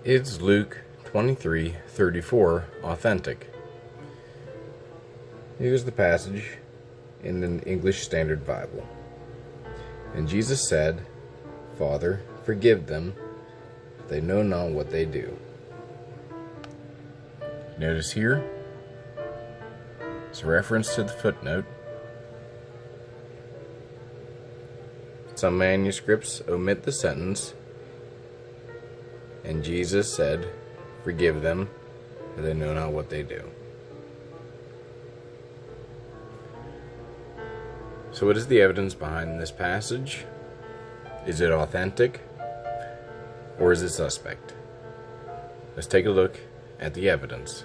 Is Luke 23:34 authentic? Here's the passage in the English Standard Bible. And Jesus said, "Father, forgive them, for they know not what they do." Notice here, it's a reference to the footnote. Some manuscripts omit the sentence, and Jesus said, "Forgive them, for they know not what they do." So what is the evidence behind this passage? Is it authentic, or is it suspect? Let's take a look at the evidence.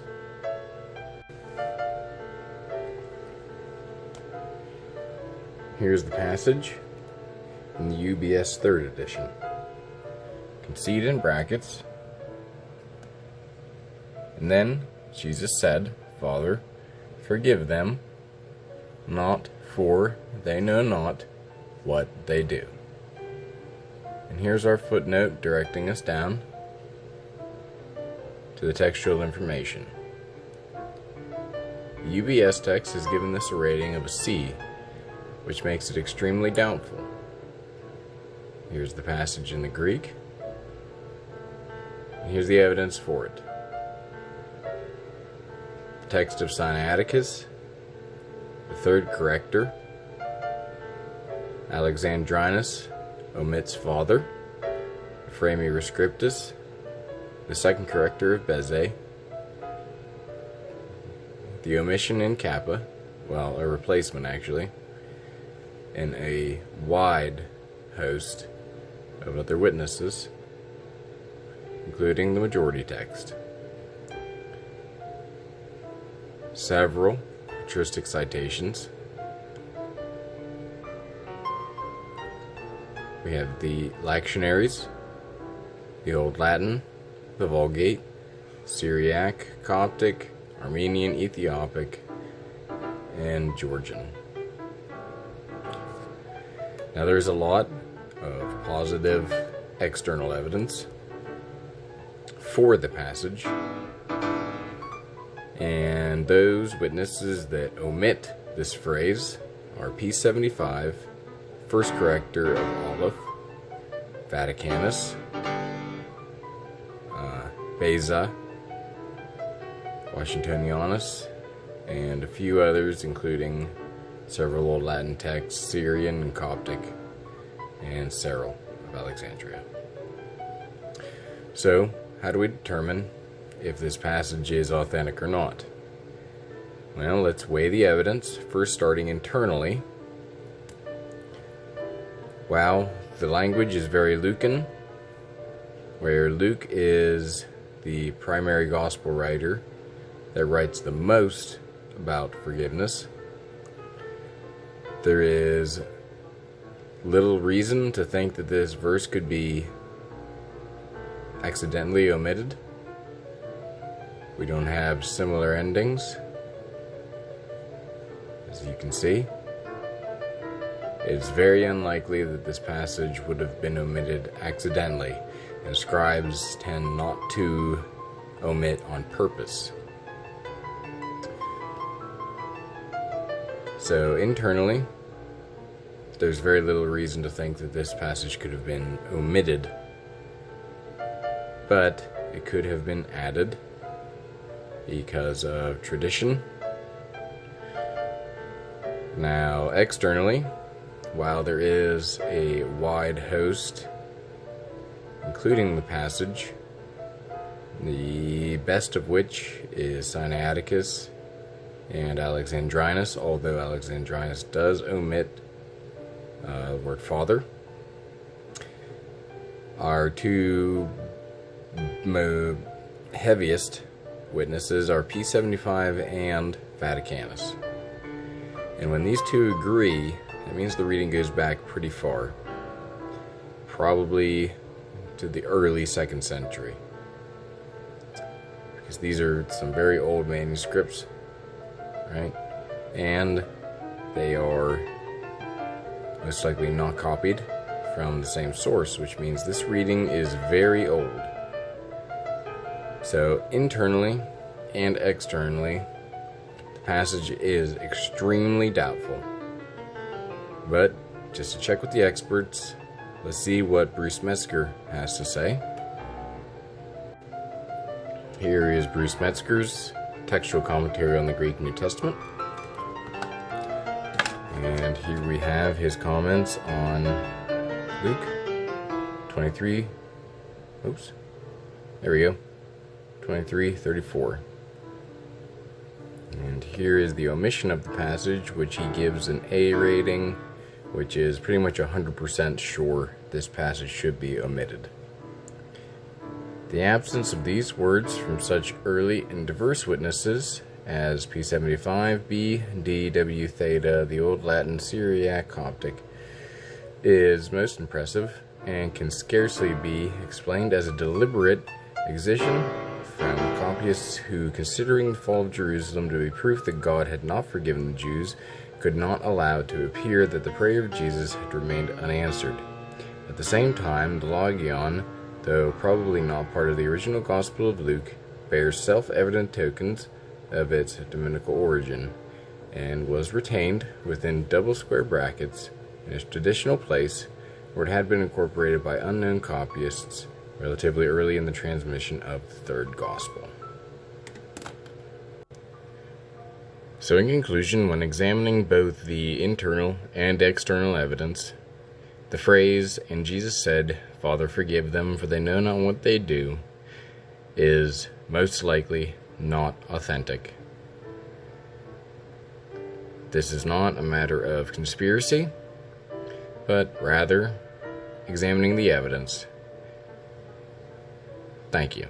Here's the passage in the UBS 3rd edition. You can see it in brackets. And then Jesus said, "Father, forgive them, not for they know not what they do." And here's our footnote directing us down to the textual information. The UBS text has given this a rating of a C, which makes it extremely doubtful. Here's the passage in the Greek. And here's the evidence for it. The text of Sinaiticus, the third corrector, Alexandrinus, omits father. Ephraemi Rescriptus, the second corrector of Beze. The omission in Kappa, well, a replacement actually, in a wide host of other witnesses, including the majority text. Several patristic citations. We have the lectionaries, the Old Latin, the Vulgate, Syriac, Coptic, Armenian, Ethiopic, and Georgian. Now there's a lot of positive external evidence for the passage, and those witnesses that omit this phrase are P75, first corrector of Aleph, Vaticanus, Beza, Washingtonianus, and a few others, including several Old Latin texts, Syrian and Coptic, and Cyril of Alexandria. So, how do we determine if this passage is authentic or not? Well, let's weigh the evidence, first starting internally. Wow, the language is very Lucan, where Luke is the primary gospel writer that writes the most about forgiveness. There is little reason to think that this verse could be accidentally omitted. We don't have similar endings, as you can see. It's very unlikely that this passage would have been omitted accidentally, and scribes tend not to omit on purpose. So internally, there's very little reason to think that this passage could have been omitted, but it could have been added because of tradition. Now, externally, while there is a wide host, including the passage, the best of which is Sinaiticus and Alexandrinus, although Alexandrinus does omit the word father. Our two heaviest witnesses are P75 and Vaticanus. And when these two agree, that means the reading goes back pretty far, probably to the early 2nd century, because these are some very old manuscripts, right? And they are most likely not copied from the same source, which means this reading is very old. So, internally and externally, the passage is extremely doubtful. But, just to check with the experts, let's see what Bruce Metzger has to say. Here is Bruce Metzger's textual commentary on the Greek New Testament. And here we have his comments on Luke 23. Oops. There we go. 23:34. And here is the omission of the passage, which he gives an A rating, which is pretty much 100% sure this passage should be omitted. The absence of these words from such early and diverse witnesses as P75, B, D, W, Theta, the Old Latin, Syriac, Coptic, is most impressive and can scarcely be explained as a deliberate excision from copyists who, considering the fall of Jerusalem to be proof that God had not forgiven the Jews, could not allow it to appear that the prayer of Jesus had remained unanswered. At the same time, the Logion, though probably not part of the original Gospel of Luke, bears self-evident tokens of its dominical origin, and was retained within double square brackets in its traditional place, where it had been incorporated by unknown copyists relatively early in the transmission of the third Gospel. So in conclusion, when examining both the internal and external evidence, the phrase, "And Jesus said, Father, forgive them, for they know not what they do," is most likely not authentic. This is not a matter of conspiracy, but rather examining the evidence. Thank you.